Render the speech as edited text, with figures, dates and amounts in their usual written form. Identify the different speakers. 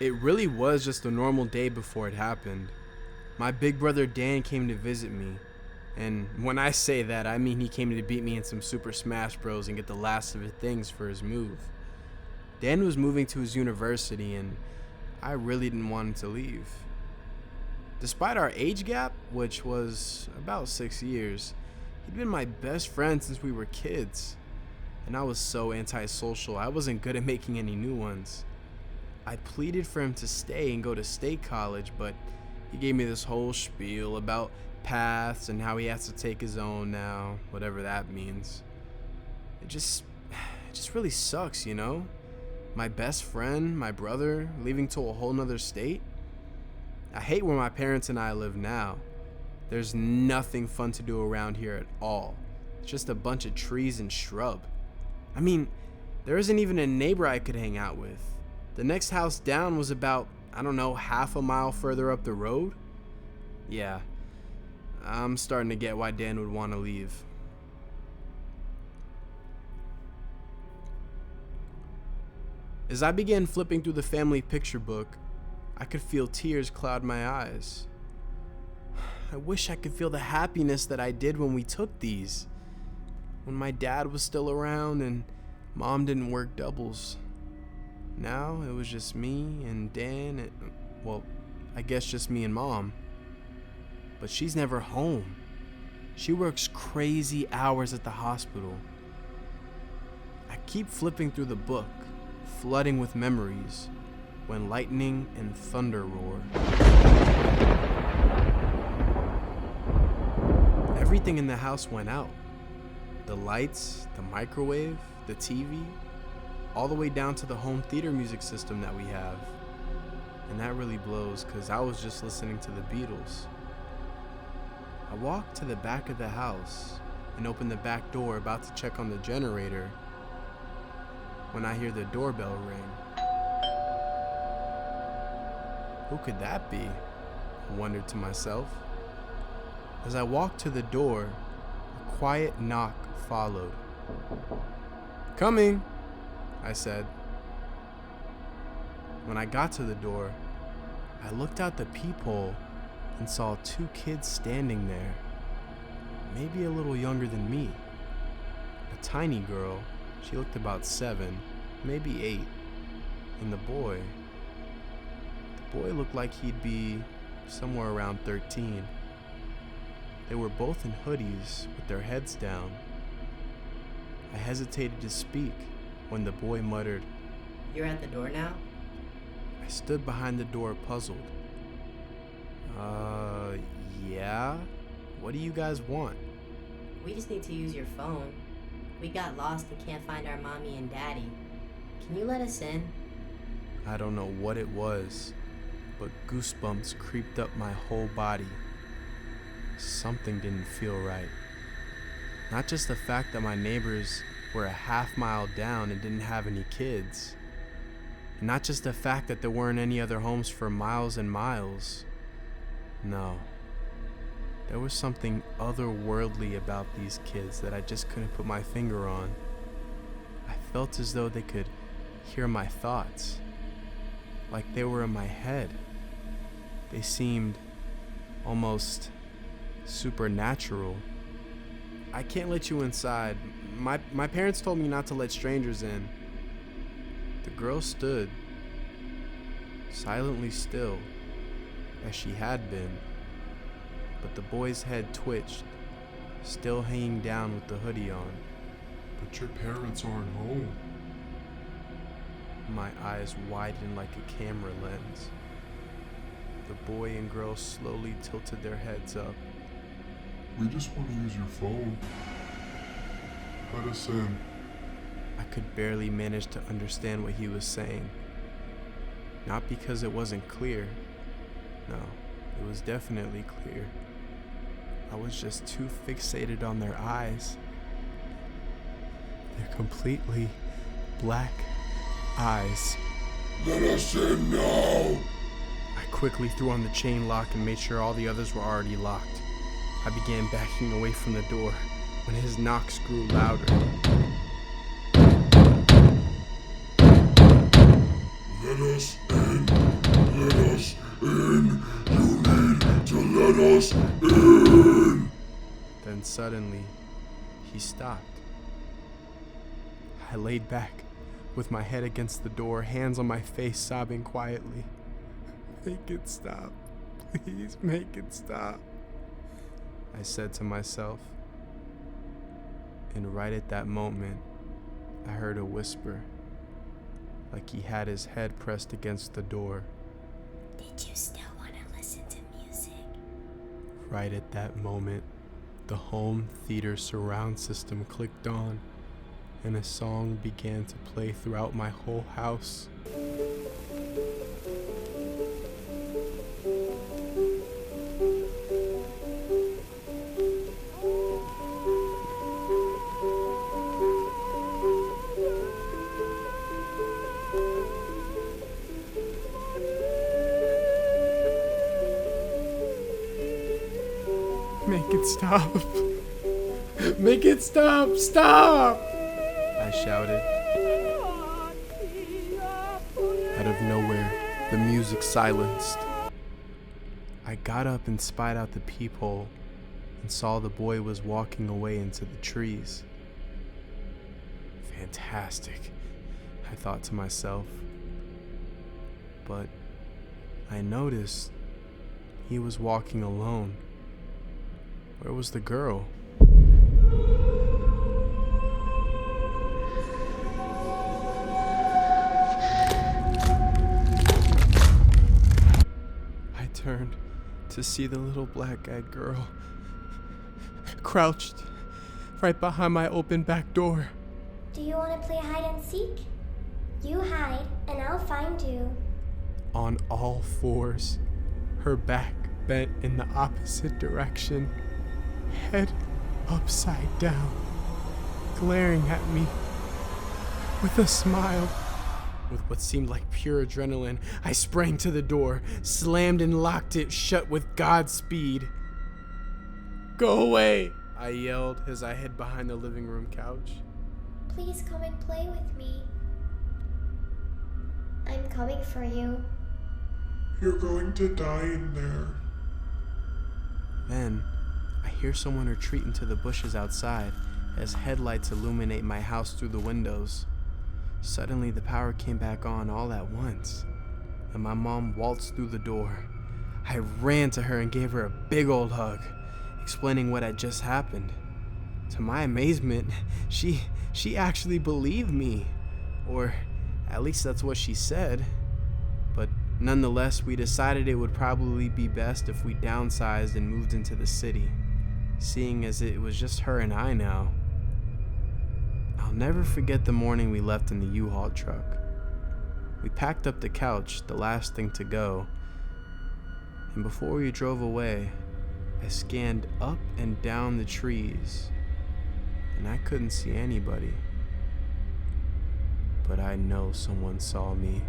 Speaker 1: It really was just a normal day before it happened. My big brother Dan came to visit me. And when I say that, I mean he came to beat me in some Super Smash Bros. And get the last of his things for his move. Dan was moving to his university, and I really didn't want him to leave. Despite our age gap, which was about 6 years, he'd been my best friend since we were kids. And I was so antisocial, I wasn't good at making any new ones. I pleaded for him to stay and go to state college, but he gave me this whole spiel about paths and how he has to take his own now, whatever that means. It just really sucks, you know? My best friend, my brother, leaving to a whole nother state. I hate where my parents and I live now. There's nothing fun to do around here at all. It's just a bunch of trees and shrub. I mean, there isn't even a neighbor I could hang out with. The next house down was about, half a mile further up the road. Yeah, I'm starting to get why Dan would want to leave. As I began flipping through the family picture book, I could feel tears cloud my eyes. I wish I could feel the happiness that I did when we took these. When my dad was still around and mom didn't work doubles. Now it was just me and Dan, I guess just me and mom. But she's never home. She works crazy hours at the hospital. I keep flipping through the book, flooding with memories, when lightning and thunder roar. Everything in the house went out. The lights, the microwave, the TV, all the way down to the home theater music system that we have. And that really blows, because I was just listening to the Beatles. I walked to the back of the house and opened the back door, about to check on the generator, when I hear the doorbell ring. Who could that be? I wondered to myself. As I walked to the door, a quiet knock followed. "Coming," I said. When I got to the door, I looked out the peephole and saw 2 kids standing there, maybe a little younger than me. A tiny girl, she looked about 7, maybe 8, and the boy looked like he'd be somewhere around 13. They were both in hoodies with their heads down. I hesitated to speak when the boy muttered,
Speaker 2: "You're at the door now?"
Speaker 1: I stood behind the door puzzled. Yeah? What do you guys want?"
Speaker 2: "We just need to use your phone. We got lost and can't find our mommy and daddy. Can you let us in?"
Speaker 1: I don't know what it was, but goosebumps creeped up my whole body. Something didn't feel right. Not just the fact that my neighbors were a half mile down and didn't have any kids. And not just the fact that there weren't any other homes for miles and miles. No. There was something otherworldly about these kids that I just couldn't put my finger on. I felt as though they could hear my thoughts, like they were in my head. They seemed almost supernatural. "I can't let you inside. My parents told me not to let strangers in." The girl stood, silently still, as she had been, but the boy's head twitched, still hanging down with the hoodie on.
Speaker 3: "But your parents aren't home."
Speaker 1: My eyes widened like a camera lens. The boy and girl slowly tilted their heads up.
Speaker 3: "We just want to use your phone. Let us in."
Speaker 1: I could barely manage to understand what he was saying. Not because it wasn't clear. No, it was definitely clear. I was just too fixated on their eyes. Their completely black eyes.
Speaker 3: "Let us in now."
Speaker 1: I quickly threw on the chain lock and made sure all the others were already locked. I began backing away from the door when his knocks grew louder.
Speaker 3: "Let us in." Let us in!
Speaker 1: Then suddenly, he stopped. I laid back, with my head against the door, hands on my face, sobbing quietly. Make it stop. Please make it stop, I said to myself. And right at that moment, I heard a whisper, like he had his head pressed against the door.
Speaker 4: Did you still want to listen to music?
Speaker 1: Right at that moment, the home theater surround system clicked on, and a song began to play throughout my whole house. Make it stop. Make it stop. Stop! I shouted. Out of nowhere, the music silenced. I got up and spied out the peephole and saw the boy was walking away into the trees. Fantastic, I thought to myself. But I noticed he was walking alone. Where was the girl? I turned to see the little black-eyed girl crouched right behind my open back door.
Speaker 4: Do you want to play hide and seek? You hide, and I'll find you.
Speaker 1: On all fours, her back bent in the opposite direction, head upside down, glaring at me with a smile. With what seemed like pure adrenaline, I sprang to the door, slammed and locked it shut with Godspeed. Go away, I yelled as I hid behind the living room couch.
Speaker 4: Please come and play with me. I'm coming for you.
Speaker 3: You're going to die in there.
Speaker 1: Then, I hear someone retreat into the bushes outside as headlights illuminate my house through the windows. Suddenly, the power came back on all at once, and my mom waltzed through the door. I ran to her and gave her a big old hug, explaining what had just happened. To my amazement, she actually believed me, or at least that's what she said. But nonetheless, we decided it would probably be best if we downsized and moved into the city, seeing as it was just her and I now. I'll never forget the morning we left in the U-Haul truck. We packed up the couch, the last thing to go, and before we drove away, I scanned up and down the trees, and I couldn't see anybody. But I know someone saw me.